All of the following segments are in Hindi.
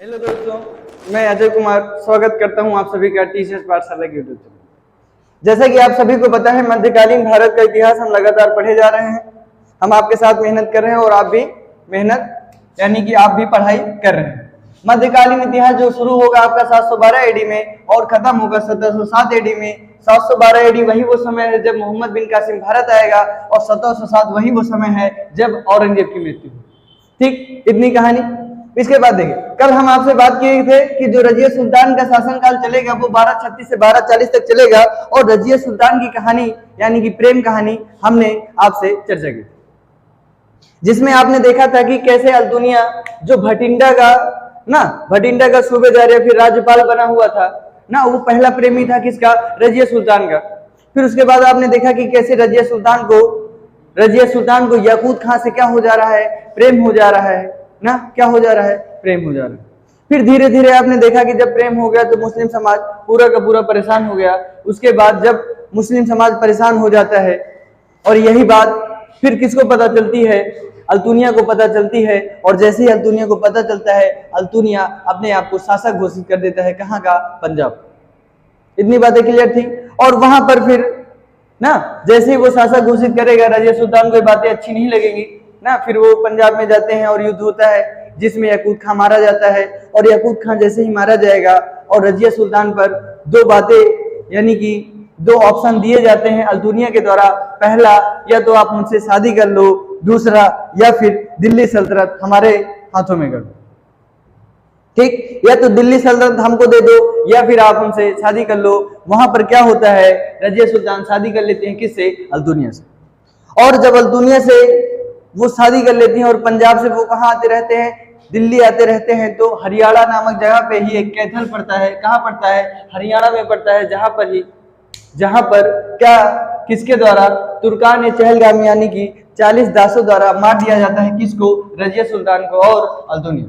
हेलो दोस्तों, मैं अजय कुमार स्वागत करता हूं आप सभी का टीचर्स पाठशाला के यूट्यूब चैनल। जैसा कि आप सभी को पता है, मध्यकालीन भारत का इतिहास हम लगातार पढ़े जा रहे हैं। हम आपके साथ मेहनत कर रहे हैं और आप भी मेहनत यानी कि आप भी पढ़ाई कर रहे हैं। मध्यकालीन इतिहास जो शुरू होगा आपका 712 एडी में और खत्म होगा 1707 एडी में। 712 एडी वही वो समय है जब मोहम्मद बिन कासिम भारत आएगा और 1707 वही वो समय है जब औरंगजेब की मृत्यु हुई। ठीक, इतनी कहानी। इसके बाद देखिए, कल हम आपसे बात किए थे कि जो रजिया सुल्तान का शासनकाल चलेगा वो 1236 से 1240 तक चलेगा और रजिया सुल्तान की कहानी यानी कि प्रेम कहानी हमने आपसे चर्चा की, जिसमें आपने देखा था कि कैसे अल्तुनिया जो भटिंडा का सूबेदार या फिर राज्यपाल बना हुआ था ना, वो पहला प्रेमी था किसका? रजिया सुल्तान का। फिर उसके बाद आपने देखा कि कैसे रजिया सुल्तान को याकूत खां से क्या हो जा रहा है? प्रेम हो जा रहा है ना। क्या हो जा रहा है? प्रेम हो जा रहा है। फिर धीरे धीरे आपने देखा कि जब प्रेम हो गया तो मुस्लिम समाज पूरा का पूरा परेशान हो गया। उसके बाद जब मुस्लिम समाज परेशान हो जाता है और यही बात फिर किसको पता चलती है? अल्तुनिया को पता चलती है। और जैसे ही अल्तुनिया को पता चलता है, अल्तुनिया अपने आप को शासक घोषित कर देता है। कहाँ का? पंजाब। इतनी बातें क्लियर थी। और वहां पर फिर ना जैसे ही वो शासक घोषित करेगा, रजिया सुल्तान को ये बातें अच्छी नहीं लगेंगी ना। फिर वो पंजाब में जाते हैं और युद्ध होता है जिसमें याकूत खां मारा जाता है। और याकूत खां जैसे ही मारा जाएगा और रजिया सुल्तान पर दो बातें यानी कि दो ऑप्शन दिए जाते हैं अल्तुनिया के द्वारा। पहला, या तो आप मुझसे शादी कर लो, दूसरा या फिर दिल्ली सल्तनत हमारे हाथों में कर दो। ठीक, या तो दिल्ली सल्तनत हमको दे दो या फिर आप हमसे शादी कर लो। वहां पर क्या होता है? रजिया सुल्तान शादी कर लेते हैं किससे? अल्तुनिया से। और जब अल्तुनिया से वो शादी कर लेती हैं और पंजाब से वो कहाँ आते रहते हैं? दिल्ली आते रहते हैं। तो हरियाणा नामक जगह पे ही एक कैथल पड़ता है। कहाँ पड़ता है? हरियाणा में पड़ता है। जहां पर क्या किसके द्वारा? तुर्कान चहलगामी यानी कि 40 दासों द्वारा मार दिया जाता है। किसको? रजिया सुल्तान को और अल्तुनिया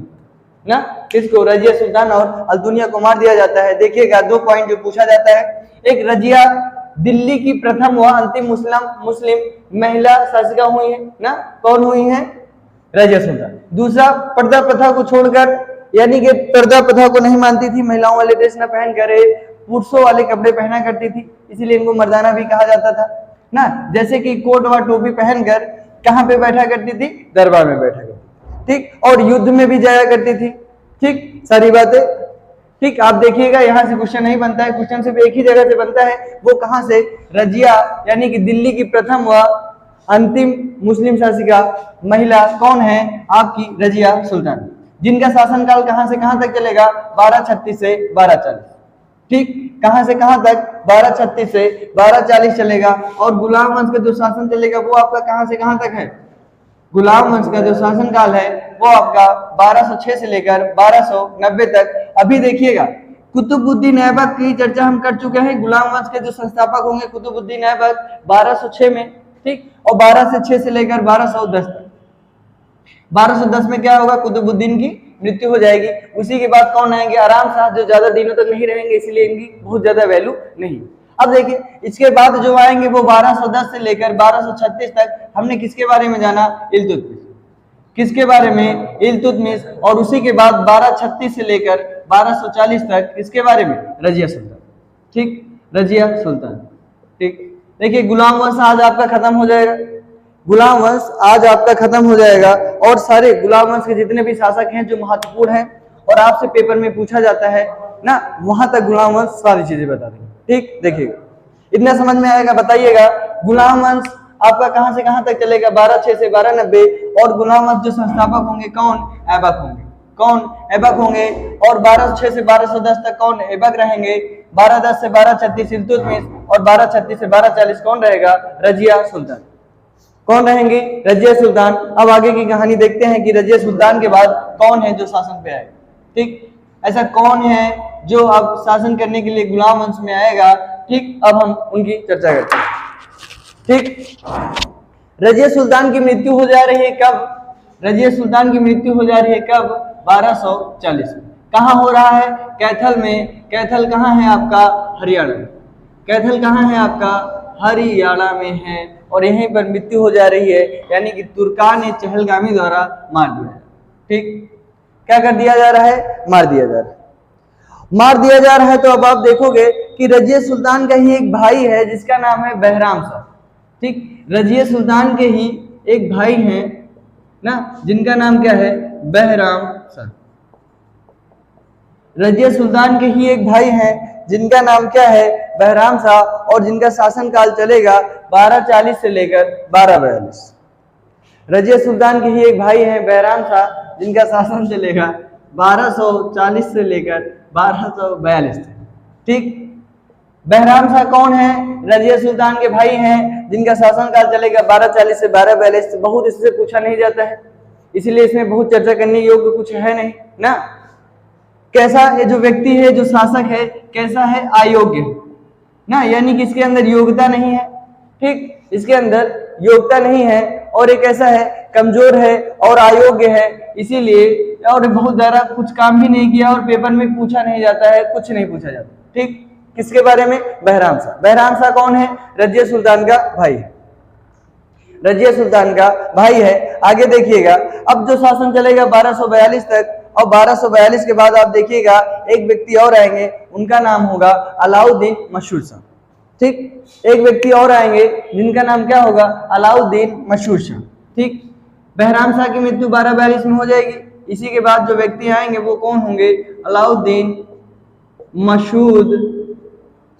ना। किसको? रजिया सुल्तान और अल्तुनिया को मार दिया जाता है। देखिएगा, दो पॉइंट जो पूछा जाता है। एक, रजिया दिल्ली की प्रथम व अंतिम मुस्लिम महिला शासिका हुई है ना। कौन हुई है? रजिया सुल्तान। दूसरा, पर्दा प्रथा को छोड़कर यानी कि पर्दा प्रथा को नहीं मानती थी, महिलाओं वाले ड्रेस न पहनकर पुरुषों वाले कपड़े पहना करती थी, इसीलिए इनको मर्दाना भी कहा जाता था ना। जैसे कि कोट व टोपी पहनकर कहाँ पे बैठा करती थी? दरबार में बैठा करती। ठीक, और युद्ध में भी जाया करती थी। ठीक, सारी बातें ठीक। आप देखिएगा, यहाँ से क्वेश्चन नहीं बनता है, क्वेश्चन सिर्फ एक ही जगह से बनता है। वो कहाँ से? रजिया यानी कि दिल्ली की प्रथम व अंतिम मुस्लिम शासिका महिला कौन है? आपकी रजिया सुल्तान, जिनका शासनकाल कहाँ से कहाँ तक चलेगा? 1236 से 1240। ठीक, कहाँ से कहाँ तक? 1236 से 1240 चलेगा। और गुलाम वंश का जो शासन चलेगा वो आपका कहाँ से कहाँ तक है? गुलाम वंश का जो शासनकाल है वो आपका 1206 से लेकर 1290 तक। अभी देखिएगा, कुतुबुद्दीन ऐबक की चर्चा हम कर चुके हैं। गुलाम वंश के जो संस्थापक होंगे कुतुबुद्दीन ऐबक 1206 में। ठीक, और 1206 से लेकर 1210 तक। 1210 में क्या होगा? कुतुबुद्दीन की मृत्यु हो जाएगी। उसी के बाद कौन आएंगे? आराम शाह, जो ज्यादा दिनों तक नहीं रहेंगे, इसलिए इनकी बहुत ज्यादा वैल्यू नहीं। अब देखिए, इसके बाद जो आएंगे वो 1210 से लेकर 1236 तक। हमने किसके बारे में जाना? इल्तुतमिश। किसके बारे में? इल्तुतमिश। और उसी के बाद 1236 से लेकर 1240 तक किसके बारे में? रजिया सुल्तान। ठीक, रजिया सुल्तान। ठीक, देखिए, गुलाम वंश आज आपका खत्म हो जाएगा। गुलाम वंश आज आपका खत्म हो जाएगा और सारे गुलाम वंश के जितने भी शासक हैं जो महत्वपूर्ण हैं और आपसे पेपर में पूछा जाता है ना, वहां तक गुलाम वंश सारी चीजें बता देंगे। ठीक, देखिएगा, इतना समझ में आएगा? बताइएगा, गुलाम वंश आपका कहां से कहां तक चलेगा? 1206 से 1290। और गुलाम वंश जो संस्थापक होंगे कौन? ऐबक होंगे। कौन? ऐबक होंगे। और 1206 से 1210 तक कौन? ऐबक रहेंगे। 1210 से 1236 इल्तुतमिश और 1236 से 1240 कौन रहेगा? रजिया सुल्तान। कौन रहेंगे? रजिया सुल्तान। अब आगे की कहानी देखते हैं कि रजिया सुल्तान के बाद कौन है जो शासन पे आएगा। ठीक, ऐसा कौन है जो अब शासन करने के लिए गुलाम वंश में आएगा? ठीक, अब हम उनकी चर्चा करते हैं। ठीक, रजिया सुल्तान की मृत्यु हो जा रही है कब? रजिया सुल्तान की मृत्यु हो जा रही है कब? 1240 में। कहाँ हो रहा है? कैथल में। कैथल कहाँ है आपका? हरियाणा में। कैथल कहाँ है आपका? हरियाणा में है। और यहीं पर मृत्यु हो जा रही है, यानी कि तुर्कान चहलगामी द्वारा मार दिया। ठीक, क्या कर दिया जा रहा है? मार दिया जा रहा है। मार दिया जा रहा है तो अब आप देखोगे कि रजिया सुल्तान का ही एक भाई है जिसका नाम है बहराम शाह। ठीक, रजिया सुल्तान के ही एक भाई हैं ना जिनका नाम क्या है? बहराम शाह। रजिया सुल्तान के ही एक भाई हैं जिनका नाम क्या है? बहराम शाह, और जिनका शासनकाल चलेगा 1240 से लेकर 1242। रजिया सुल्तान के ही एक भाई हैं बहराम शाह जिनका शासन चलेगा 1240 से लेकर 1242 तक। ठीक, बहराम शाह कौन है? रजिया सुल्तान के भाई हैं जिनका शासनकाल चलेगा 1240 से 1242। बहुत इससे पूछा नहीं जाता है, इसीलिए इसमें बहुत चर्चा करने योग्य कुछ है नहीं ना। कैसा ये जो व्यक्ति है, जो शासक है, कैसा है? अयोग्य ना, यानी कि इसके अंदर योग्यता नहीं है। ठीक, इसके अंदर योग्यता नहीं है और ये कैसा है? कमजोर है और अयोग्य है, इसीलिए और बहुत ज्यादा कुछ काम भी नहीं किया और पेपर में पूछा नहीं जाता है, कुछ नहीं पूछा जाता। ठीक, किसके बारे में? बहराम शाह। बहराम शाह कौन है? रजिया सुल्तान का भाई, रजिया सुल्तान का भाई है। आगे देखिएगा, अब जो शासन चलेगा 1242 तक, और 1242 के बाद आप देखिएगा एक व्यक्ति और आएंगे, उनका नाम होगा अलाउद्दीन मशहूर शाह। ठीक, एक व्यक्ति और आएंगे जिनका नाम क्या होगा? अलाउद्दीन मशहूर शाह। ठीक, बहराम शाह की मृत्यु 1242 में हो जाएगी। इसी के बाद जो व्यक्ति आएंगे वो कौन होंगे? अलाउद्दीन मशहूर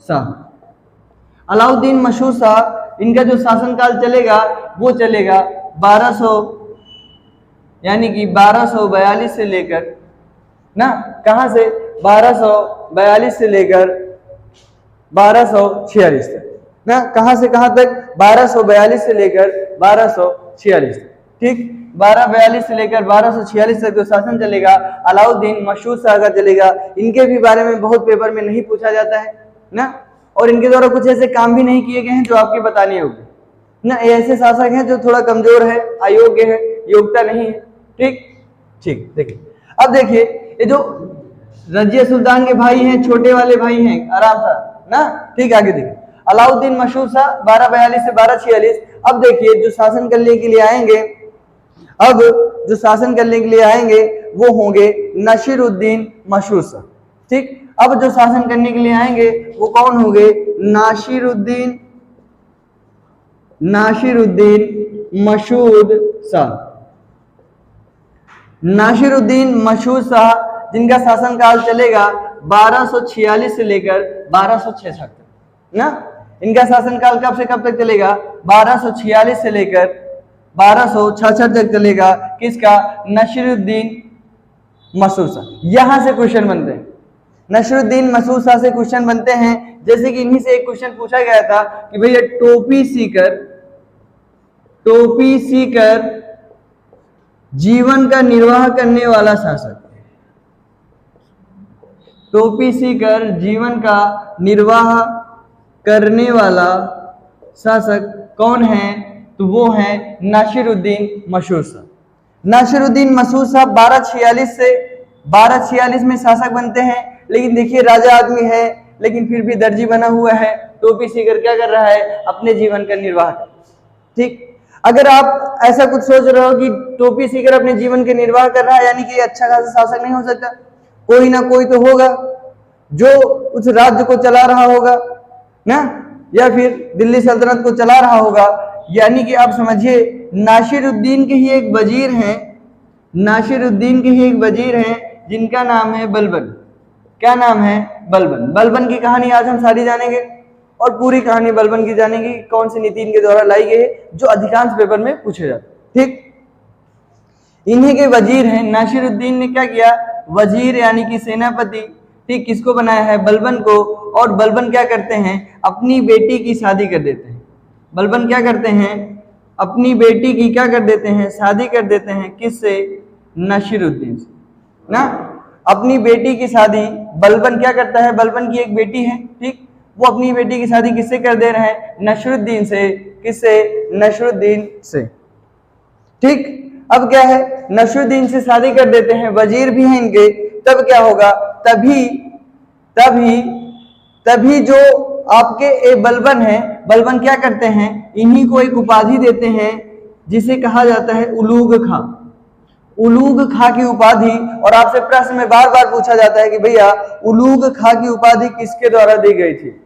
शाह। अलाउद्दीन मशहूर शाह, इनका जो शासनकाल चलेगा वो चलेगा 1200 यानी कि 1242 से लेकर ना, कहां से? 1242 से लेकर 1246 तक ना, कहां से कहां तक? 1242 से लेकर 1246 तक। ठीक, 1242 से लेकर 1246 तक जो शासन चलेगा अलाउद्दीन मशहूर शाह का चलेगा। इनके भी बारे में बहुत पेपर में नहीं पूछा जाता है ना, और इनके द्वारा कुछ ऐसे काम भी नहीं किए गए हैं जो आपके बताने होंगे ना। ऐसे शासक हैं जो थोड़ा कमजोर है, अयोग्य है, योग्यता नहीं है। ठीक ठीक, देखिए अब देखिए ये जो रजिया सुल्तान के भाई हैं, छोटे वाले भाई हैं आराम से ना। ठीक, आगे देखिए अलाउद्दीन मशहूर शाह 1242 से 1246। अब देखिए जो शासन करने के लिए आएंगे, अब जो शासन करने के लिए आएंगे वो होंगे नासिरुद्दीन मशहूर शाह। ठीक, अब जो शासन करने के लिए आएंगे वो कौन होंगे? नासिरुद्दीन मशहूर शाह। नासिरुद्दीन मशहूर शाह जिनका शासनकाल चलेगा 1246 से लेकर 1266 तक ना। इनका शासनकाल कब से कब तक चलेगा? 1246 से लेकर 1266 तक चलेगा। किसका? नासिरुद्दीन मशहूर शाह। यहां से क्वेश्चन बनते हैं, नासिरुद्दीन मशहूर शाह से क्वेश्चन बनते हैं। जैसे कि इन्हीं से एक क्वेश्चन पूछा गया था कि भैया टोपी सीकर जीवन का निर्वाह करने वाला शासक, टोपी सीकर जीवन का निर्वाह करने वाला शासक कौन है? तो वो है नासिरुद्दीन मशहूर शाह। नासिरुद्दीन मशहूर शाह 1246 में शासक बनते हैं। लेकिन देखिए राजा आदमी है लेकिन फिर भी दर्जी बना हुआ है। टोपी सीकर क्या कर रहा है? अपने जीवन का निर्वाह कर। ठीक, अगर आप ऐसा कुछ सोच रहे हो कि टोपी सीकर अपने जीवन के निर्वाह कर रहा है यानी कि अच्छा खासा शासक नहीं हो सकता, कोई ना कोई तो होगा जो उस राज्य को चला रहा होगा ना, या फिर दिल्ली सल्तनत को चला रहा होगा। यानी कि आप समझिए नासिरुद्दीन के ही एक वजीर हैं, नासिरुद्दीन के ही एक वजीर हैं जिनका नाम है बलबन। क्या नाम है? बलबन। बलबन की कहानी आज हम सारी जानेंगे और पूरी कहानी बलबन की जानेंगे, कौन सी नीति इनके द्वारा लाई गई है जो अधिकांश पेपर में पूछे जाते। ठीक, इन्हीं के वजीर हैं। नासिरुद्दीन ने क्या किया? वजीर यानी कि सेनापति, ठीक, किसको बनाया है? बलबन को। और बलबन क्या करते हैं? अपनी बेटी की शादी कर देते हैं। बलबन क्या करते हैं? अपनी बेटी की क्या कर देते हैं? शादी कर देते हैं। किससे? नासिरुद्दीन से ना। अपनी बेटी की शादी बलबन क्या करता है? बलबन की एक बेटी है, ठीक, वो अपनी बेटी की शादी किससे कर दे रहे हैं? नासिरुद्दीन से। किससे? नासिरुद्दीन से। ठीक, अब क्या है? नासिरुद्दीन से शादी कर देते हैं, वजीर भी हैं इनके। तब क्या होगा? तभी जो आपके ए बलबन है, बलबन क्या करते हैं? इन्हीं को एक उपाधि देते हैं जिसे कहा जाता है उलूग खां। उलूग खां की उपाधि, और आपसे प्रश्न में बार बार पूछा जाता है कि भैया उलूग खां की उपाधि किसके द्वारा दी गई थी।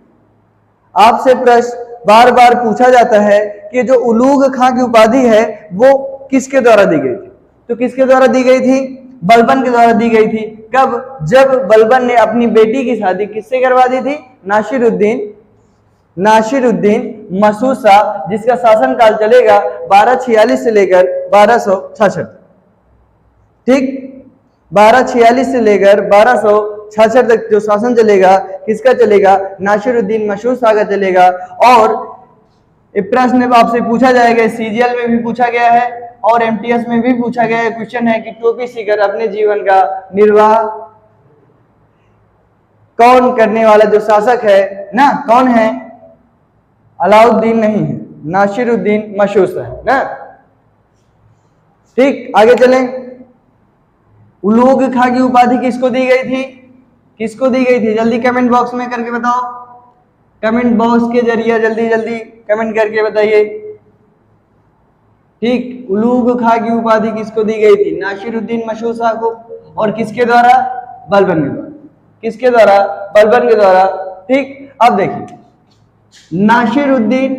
आपसे प्रश्न बार बार पूछा जाता है कि जो उलूग खां की उपाधि है वो किसके द्वारा दी गई थी। तो किसके द्वारा दी गई थी? बलबन के द्वारा दी गई थी। कब? जब बलबन ने अपनी बेटी की शादी किससे करवा दी थी? नासिरुद्दीन मसूद शाह, जिसका शासनकाल चलेगा 1246 से लेकर 1266। ठीक, 1246 से लेकर 1266 तक जो शासन चलेगा किसका चलेगा? नासिरुद्दीन मसूद शाह का चलेगा। और प्रश्न आपसे पूछा जाएगा, सीजीएल में भी पूछा गया है और एमटीएस में भी पूछा गया है। क्वेश्चन है कि टोपी सीकर अपने जीवन का निर्वाह कौन करने वाला जो शासक है ना, कौन है? अलाउद्दीन नहीं है, नासिरुद्दीन मसूद शाह ना। ठीक, आगे चलें। उलूग खां की उपाधि किसको दी गई थी? किसको दी गई थी? जल्दी कमेंट बॉक्स में करके बताओ, कमेंट बॉक्स के जरिए जल्दी जल्दी कमेंट करके बताइए। ठीक, उलूग खां की उपाधि किसको दी गई थी? नासिरुद्दीन मसूद शाह को। और किसके द्वारा? बलबन के द्वारा। किसके द्वारा? बलबन के द्वारा। ठीक, अब देखिए नासिरुद्दीन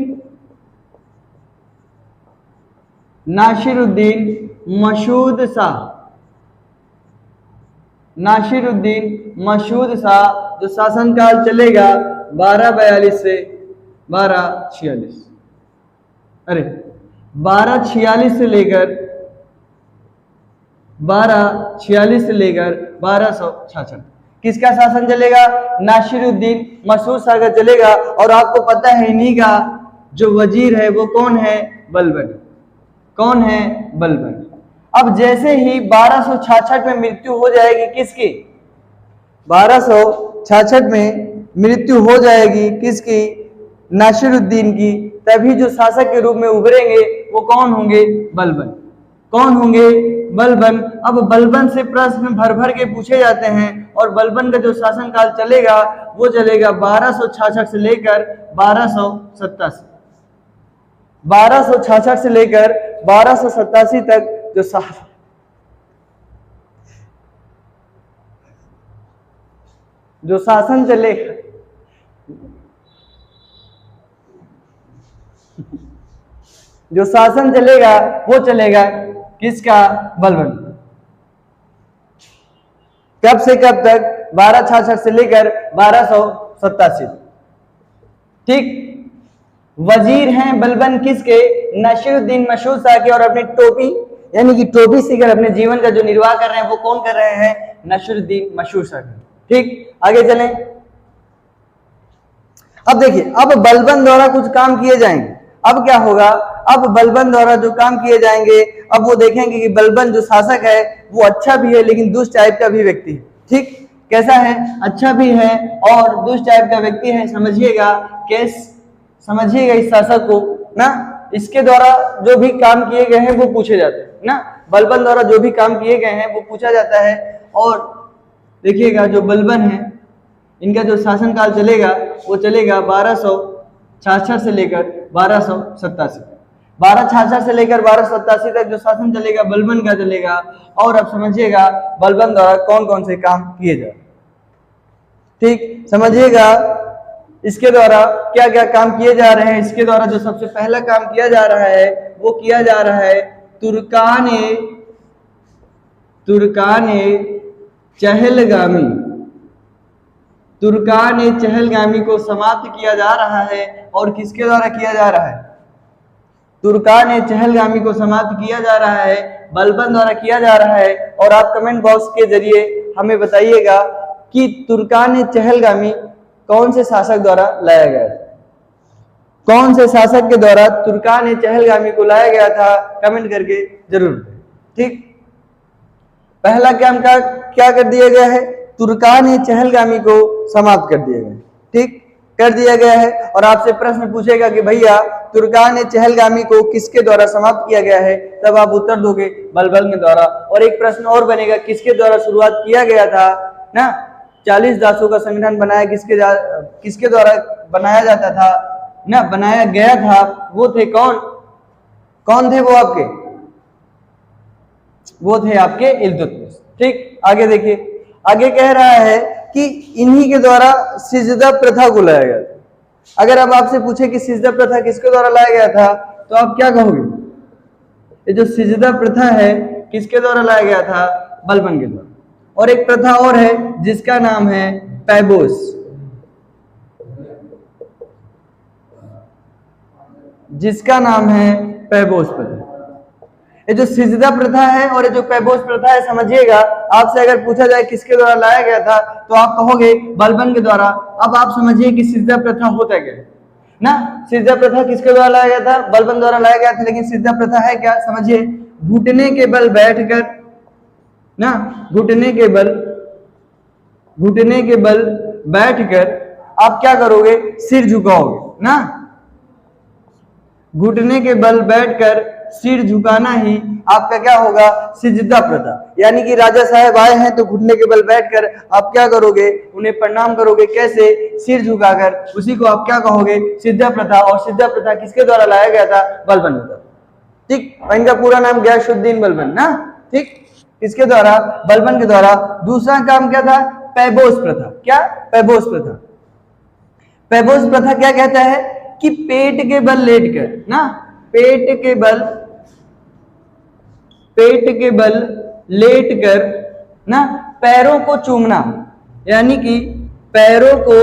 मसूद शाह जो शासनकाल चलेगा 1242 से 1246, अरे 1246 से लेकर 1266। किसका शासन चलेगा? नासिरुद्दीन मसूद शाह का चलेगा। और आपको पता है इन्हीं का जो वजीर है वो कौन है? बलबन। कौन है? बलबन। अब जैसे ही 1266 में मृत्यु हो जाएगी किसकी? 1266 में मृत्यु हो जाएगी किसकी? नासिरुद्दीन की। तभी जो शासक के रूप में उभरेंगे वो कौन होंगे? बलबन। कौन होंगे? बलबन। अब बलबन से प्रश्न भर भर के पूछे जाते हैं और बलबन का जो शासनकाल चलेगा वो चलेगा 1266 से लेकर 1287। 1266 से लेकर 1287 तक जो शासन चलेगा वो चलेगा किसका? बलबन। कब से कब तक? 1266 से लेकर 1287। ठीक, वजीर हैं बलबन किसके? नासिरुद्दीन मसूद शाह के। और अपनी टोपी यानी कि टोपी सीकर अपने जीवन का जो निर्वाह कर रहे हैं वो कौन कर रहे हैं? नासिरुद्दीन मसूद शाह। ठीक, आगे चलें। अब देखिए, अब बलबन द्वारा कुछ काम किए जाएंगे। अब क्या होगा? अब बलबन द्वारा जो काम किए जाएंगे, अब वो देखेंगे कि बलबन जो शासक है वो अच्छा भी है लेकिन दुष्ट टाइप का भी व्यक्ति है। ठीक, कैसा है? अच्छा भी है और दुष्ट टाइप का व्यक्ति है। समझिएगा समझिएगा इस शासक को ना। इसके द्वारा जो भी काम किए गए हैं वो पूछे जाते हैं ना। बलबन द्वारा जो भी काम किए गए हैं वो पूछा जाता है। और देखिएगा जो बलबन है इनका जो शासनकाल चलेगा वो चलेगा 1266 से लेकर 1287। 1266 से लेकर 1287 तक जो शासन चलेगा बलबन का चलेगा। और अब समझिएगा बलबन द्वारा कौन कौन से काम किए जाए। ठीक, समझिएगा इसके द्वारा क्या क्या काम किए जा रहे हैं। इसके द्वारा जो सबसे पहला काम किया जा रहा है वो किया जा रहा है तुर्कान चहलगामी को समाप्त किया जा रहा है। और किसके द्वारा किया जा रहा है? तुर्कान चहलगामी को समाप्त किया जा रहा है, बलबन द्वारा किया जा रहा है। और आप कमेंट बॉक्स के जरिए हमें बताइएगा कि तुर्कान चहलगामी कौन से शासक द्वारा लाया गया था? कौन से शासक के द्वारा तुर्कान चहलगामी को लाया गया था? कमेंट करके जरूर। ठीक, पहला काम का क्या कर दिया गया है? तुर्कान चहलगामी को समाप्त कर दिया गया। ठीक, कर दिया गया है। और आपसे प्रश्न पूछेगा कि भैया तुर्कान चहलगामी को किसके द्वारा समाप्त किया गया है? तब आप उत्तर दोगे बलबन के द्वारा। और एक प्रश्न और बनेगा, किसके द्वारा शुरुआत किया गया था ना? 40 दासों का संगठन बनाया किसके द्वारा बनाया जाता था ना? बनाया गया था। वो थे कौन? कौन थे वो आपके? वो थे आपके इल्तुतमिश। ठीक, आगे देखिए, आगे कह रहा है कि इन्हीं के द्वारा सिजदा प्रथा को लाया गया था। अगर अब आपसे पूछे कि सिजदा प्रथा किसके द्वारा लाया गया था, तो आप क्या कहोगे? ये जो सिजदा प्रथा है किसके द्वारा लाया गया था? बलबन के द्वारा। और एक प्रथा और है जिसका नाम है पैबोस, जिसका नाम है पैबोस प्रथा। ये जो सिजदा प्रथा है और ये जो पैबोस प्रथा है, समझिएगा, आपसे अगर पूछा जाए किसके द्वारा लाया गया था तो आप कहोगे बलबन के द्वारा। अब आप समझिए कि सिजदा प्रथा होता क्या है ना। सिजदा प्रथा किसके द्वारा लाया गया था? बलबन द्वारा लाया गया था। लेकिन सिजदा प्रथा है क्या, समझिए, घुटने के बल बैठकर ना, घुटने के बल बैठकर आप क्या करोगे? सिर झुकाओगे ना। घुटने के बल बैठकर सिर झुकाना ही आपका क्या होगा? सिजदा प्रथा। यानी कि राजा साहब आए हैं तो घुटने के बल बैठकर आप क्या करोगे? उन्हें प्रणाम करोगे। कैसे? सिर झुकाकर। उसी को आप क्या कहोगे? सिजदा प्रथा। और सिजदा प्रथा किसके द्वारा लाया गया था? बलबन के द्वारा। ठीक, इनका पूरा नाम गयासुद्दीन बलबन ना। ठीक, किसके द्वारा? बलबन के द्वारा। दूसरा काम क्या था? पैबोस प्रथा। क्या? पैबोस प्रथा। पैबोस प्रथा क्या कहता है कि पेट के बल लेटकर ना, पेट के बल लेटकर ना पैरों को चूमना, यानी कि पैरों को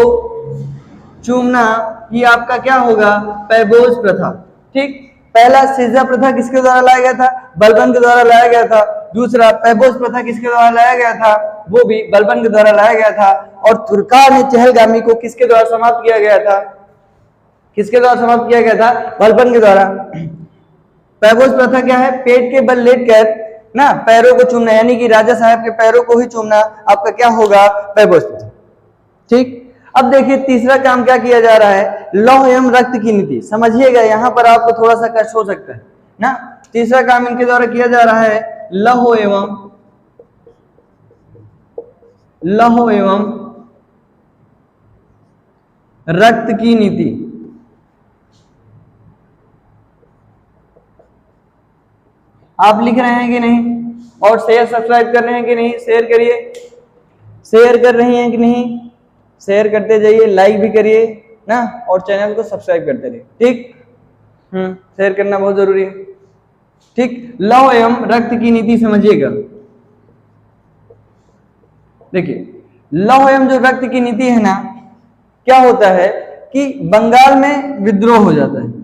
चूमना, ये आपका क्या होगा? पैबोस प्रथा। ठीक, पहला सिजदा प्रथा किसके द्वारा लाया गया था? बलबन के द्वारा लाया गया था। दूसरा पैबोस प्रथा किसके द्वारा लाया गया था? वो भी बलबन के द्वारा लाया गया था। और तुर्कान चहलगामी को किसके द्वारा समाप्त किया गया था? किसके द्वारा समाप्त किया गया था? बलबन के द्वारा। पैबोस प्रथा क्या है? पेट के बल लेटकर ना पैरों को चूमना, यानी कि राजा साहब के पैरों को ही चूमना, आपका क्या होगा? पैबोस प्रथा। ठीक, अब देखिए तीसरा काम क्या किया जा रहा है? लौह एवं रक्त की नीति। समझिएगा, यहां पर आपको थोड़ा सा कष्ट हो सकता है ना। तीसरा काम इनके द्वारा किया जा रहा है लौह एवं रक्त की नीति। आप लिख रहे हैं कि नहीं? और शेयर सब्सक्राइब कर रहे हैं कि नहीं? शेयर करिए। शेयर कर रही हैं कि नहीं? शेयर करते जाइए, लाइक भी करिए ना, और चैनल को सब्सक्राइब करते रहिए। ठीक, शेयर करना बहुत जरूरी है। ठीक, लौह एवं रक्त की नीति समझिएगा। देखिए, लौह एवं जो रक्त की नीति है ना, क्या होता है कि बंगाल में विद्रोह हो जाता है।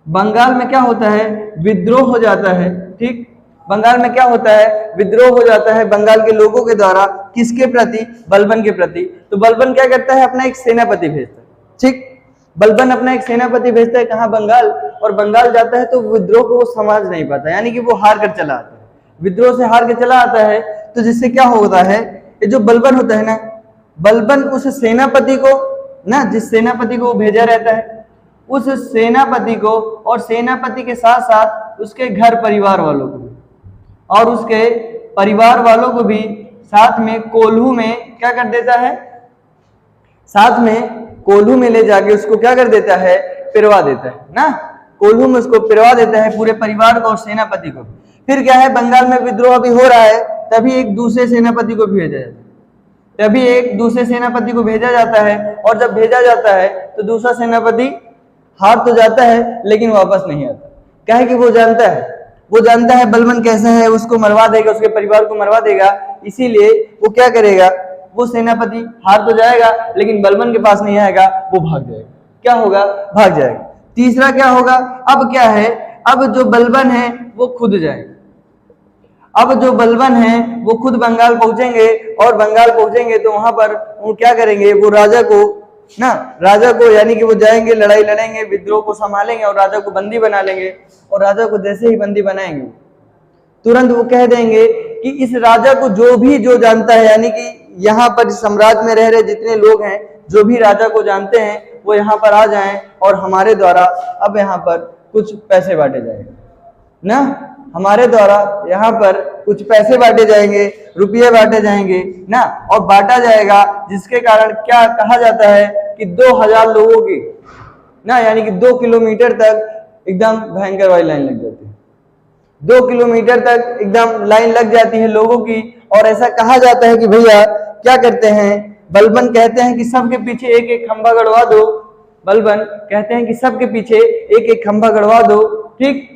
बंगाल में क्या होता है? विद्रोह हो जाता है। ठीक, बंगाल में क्या होता है? विद्रोह हो जाता है बंगाल के लोगों के द्वारा। किसके प्रति? बलबन के प्रति। तो बलबन क्या करता है? अपना एक सेनापति भेजता है। ठीक, बलबन अपना एक सेनापति भेजता है कहाँ? बंगाल। और बंगाल जाता है तो विद्रोह को वो समझ नहीं पाता, यानी कि वो हार कर चला आता है। विद्रोह से हार कर चला आता है, तो जिससे क्या होता है? ये जो बलबन होता है ना, बलबन उस सेनापति को ना, जिस सेनापति को भेजा रहता है, उस सेनापति को और सेनापति के साथ साथ उसके घर परिवार वालों को और उसके परिवार वालों को भी साथ में कोल्हू में क्या कर देता है? साथ में कोल्हू में ले जाके उसको क्या कर देता है? पिरवा देता है ना। कोल्हू में उसको पिरवा देता है, पूरे परिवार को और सेनापति को। फिर क्या है? बंगाल में विद्रोह अभी हो रहा है, तभी एक दूसरे सेनापति को भेजा जाता है। तभी एक दूसरे सेनापति को भेजा जाता है, और जब भेजा जाता है तो दूसरा सेनापति हार तो जाता है लेकिन वापस नहीं आता। क्या है कि वो जानता है बलबन कैसा है, उसको मरवा देगा, उसके परिवार को मरवा देगा। इसीलिए वो क्या करेगा? वो सेनापति हार तो जाएगा लेकिन बलबन के पास नहीं आएगा, वो भाग जाएगा। क्या होगा? भाग जाएगा। तीसरा क्या होगा? अब क्या है? अब जो बलबन है वो खुद जाएगा। अब जो बलबन है वो खुद बंगाल पहुंचेंगे, और बंगाल पहुंचेंगे तो वहां पर वो क्या करेंगे? वो राजा को यानी कि वो जाएंगे, लड़ाई लड़ेंगे, विद्रोह को संभालेंगे और राजा को बंदी बना लेंगे। और राजा को जैसे ही बंदी बनाएंगे, तुरंत वो कह देंगे कि इस राजा को जो जानता है, यानी कि यहाँ पर साम्राज्य में रह रहे जितने लोग हैं, जो भी राजा को जानते हैं, वो यहाँ पर आ जाएं और हमारे द्वारा अब यहाँ पर कुछ पैसे बांटे जाएंगे ना। हमारे द्वारा यहाँ पर कुछ पैसे बांटे जाएंगे, रुपये बांटे जाएंगे ना, और बांटा जाएगा, जिसके कारण क्या कहा जाता है कि 2000 लोगों की ना, यानी कि 2 किलोमीटर तक एकदम भयंकर वाली लाइन लग जाती है। 2 किलोमीटर तक एकदम लाइन लग जाती है लोगों की। और ऐसा कहा जाता है कि भैया क्या करते हैं, बलबन कहते हैं कि सबके पीछे एक एक खंभा गड़वा दो। बलबन कहते हैं कि सबके पीछे एक एक खंभा गड़वा दो, ठीक।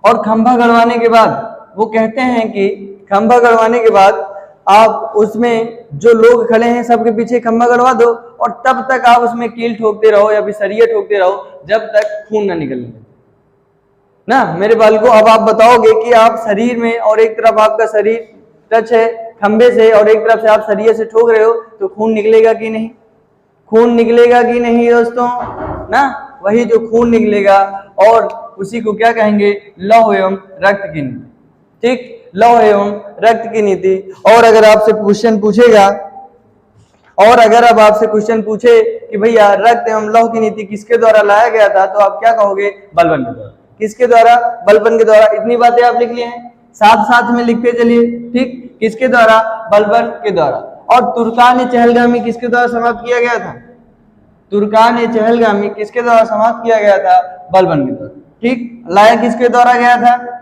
और खंभा गड़वाने के बाद वो कहते हैं कि खंभा गड़वाने के बाद आप उसमें जो लोग खड़े हैं सबके पीछे खंभा गड़वा दो, और तब तक आप उसमें कील ठोकते रहो या फिर सरिया ठोकते रहो जब तक खून ना निकलने ना। मेरे बाल को अब आप बताओगे कि आप शरीर में, और एक तरफ आपका शरीर टच है खंबे से और एक तरफ से आप सरिये से ठोक रहे हो, तो खून निकलेगा कि नहीं? खून निकलेगा कि नहीं दोस्तों ना? वही जो खून निकलेगा, और उसी को क्या कहेंगे, लौह एवं रक्त की नीति, ठीक। लौह एवं रक्त की नीति। और अगर आपसे क्वेश्चन पूछेगा, और अगर अब आपसे क्वेश्चन पूछे कि भैया रक्त एवं लौह की नीति किसके द्वारा लाया गया था, तो आप क्या कहोगे, बलबन के द्वारा। किसके द्वारा? बलबन के द्वारा। इतनी बातें आप लिख लिए हैं, साथ साथ में लिखते चलिए, ठीक। किसके द्वारा? बलबन के द्वारा। और तुर्कान चहलगामी किसके द्वारा समाप्त किया गया था? तुर्कान चहलगामी किसके द्वारा समाप्त किया गया था? बलबन के द्वारा, ठीक। लाया किसके द्वारा गया था?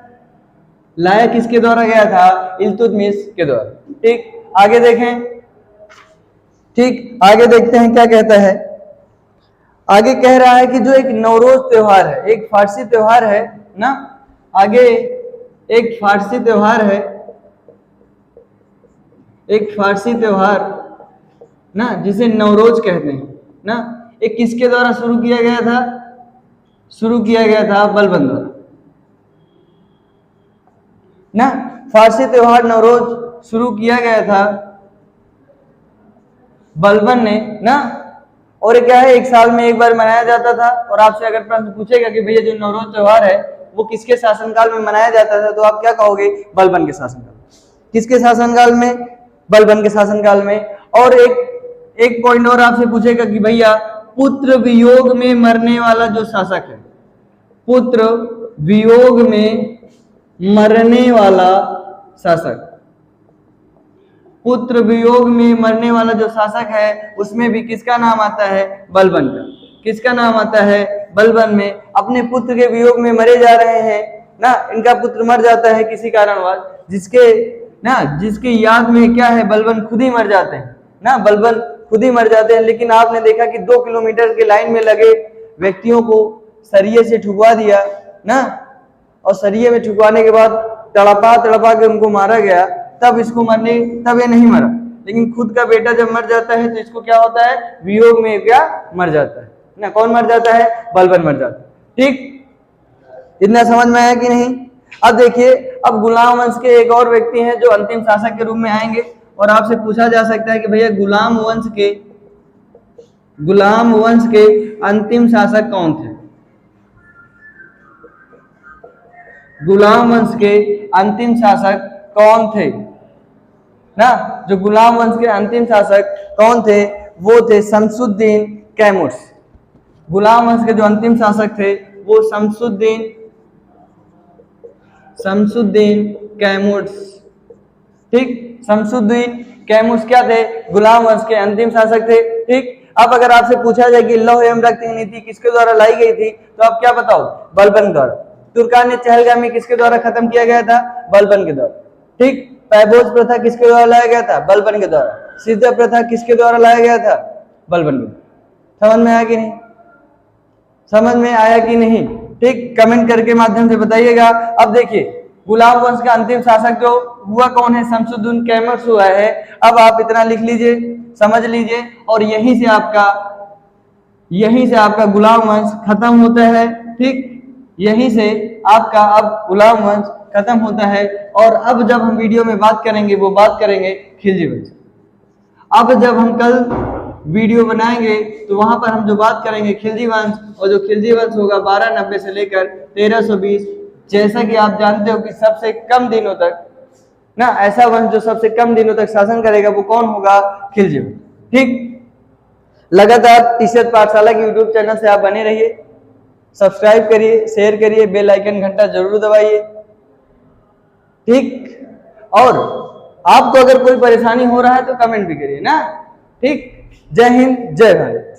लाया किसके द्वारा गया था? इल्तुतमिश के द्वारा, ठीक। आगे देखें, ठीक। आगे देखते हैं क्या कहता है। आगे कह रहा है कि जो एक नवरोज त्योहार है, एक फारसी त्योहार है ना, आगे एक फारसी त्योहार है, एक फारसी त्योहार ना जिसे नवरोज कहते हैं ना, एक किसके द्वारा शुरू किया गया था? शुरू किया गया था बलबन द्वारा ना। फारसी त्योहार नवरोज शुरू किया गया था बलबन ने ना। और क्या है, एक साल में एक बार मनाया जाता था। और आपसे अगर प्रश्न पूछेगा कि भैया जो नवरोज त्योहार है वो किसके शासनकाल में मनाया जाता था, तो आप क्या कहोगे, बलबन के शासनकाल। किसके शासनकाल में? बलबन के शासनकाल में। और एक पॉइंट और आपसे पूछेगा कि भैया पुत्र वियोग में मरने वाला जो शासक है, पुत्र वियोग में मरने वाला शासक, पुत्र वियोग में मरने वाला जो शासक है उसमें भी किसका नाम आता है? बलबन का। किसका नाम आता है? बलबन में। अपने पुत्र के वियोग में मरे जा रहे हैं ना, इनका पुत्र मर जाता है किसी कारणवश, जिसके याद में क्या है, बलबन खुद ही मर जाते हैं ना, बलबन खुद ही मर जाते हैं। लेकिन आपने देखा कि 2 किलोमीटर के लाइन में लगे व्यक्तियों को सरिये से ठुकवा दिया ना, और सरिये में ठुकवाने के बाद तड़पा के उनको मारा गया। तब ये नहीं मरा, लेकिन खुद का बेटा जब मर जाता है तो इसको क्या होता है, वियोग में क्या मर जाता है ना। कौन मर जाता है? बलबन मर जाता है, ठीक। इतना समझ में आया कि नहीं? अब देखिए, अब गुलाम वंश के एक और व्यक्ति हैं जो अंतिम शासक के रूप में आएंगे, और आपसे पूछा जा सकता है कि भैया गुलाम वंश के अंतिम शासक कौन थे? गुलाम वंश के अंतिम शासक कौन थे ना? जो गुलाम वंश के अंतिम शासक कौन थे? वो थे शमसुद्दीन कैमुर्स। गुलाम वंश के जो अंतिम शासक थे वो शमसुद्दीन कैमुर्स, ठीक। शमसुद्दीन कैमुर्स क्या थे? गुलाम वंश के अंतिम शासक थे, ठीक। अब अगर आपसे पूछा जाए कि लौह एवं रक्त की नीति किसके द्वारा लाई गई थी, तो आप क्या बताओ? बलबन द्वारा। तुर्कान चहलगामी किसके द्वारा खत्म किया गया था? बलबन के द्वारा, ठीक। पैबोज प्रथा किसके द्वारा लाया गया था? बलबन के द्वारा। सिद्ध प्रथा किसके द्वारा लाया गया था? बलबन के द्वारा। समझ में आया कि नहीं? समझ में आया कि नहीं? ठीक, कमेंट करके माध्यम से बताइएगा। अब देखिए, गुलाम वंश का अंतिम शासक जो हुआ कौन है? शमसुद्दीन कैमुर्स हुआ है। अब आप इतना लिख लीजिए, समझ लीजिए, और यहीं से आपका गुलाम वंश खत्म होता है, ठीक। यहीं से आपका अब गुलाम वंश खत्म होता है। और अब जब हम वीडियो में बात करेंगे, वो बात करेंगे खिलजी वंश। अब जब हम कल वीडियो बनाएंगे तो वहां पर हम जो बात करेंगे खिलजी वंश, और जो खिलजी वंश होगा 1290 से लेकर 1320। जैसा कि आप जानते हो कि सबसे कम दिनों तक ना, ऐसा वंश जो सबसे कम दिनों तक शासन करेगा वो कौन होगा? खिलजी वंश, ठीक। लगातार टीचर पाठशाला के यूट्यूब चैनल से आप बने रहिए, सब्सक्राइब करिए, शेयर करिए, बेल आइकन घंटा जरूर दबाइए, ठीक। और आपको अगर कोई परेशानी हो रहा है तो कमेंट भी करिए ना, ठीक। जय हिंद, जय भारत।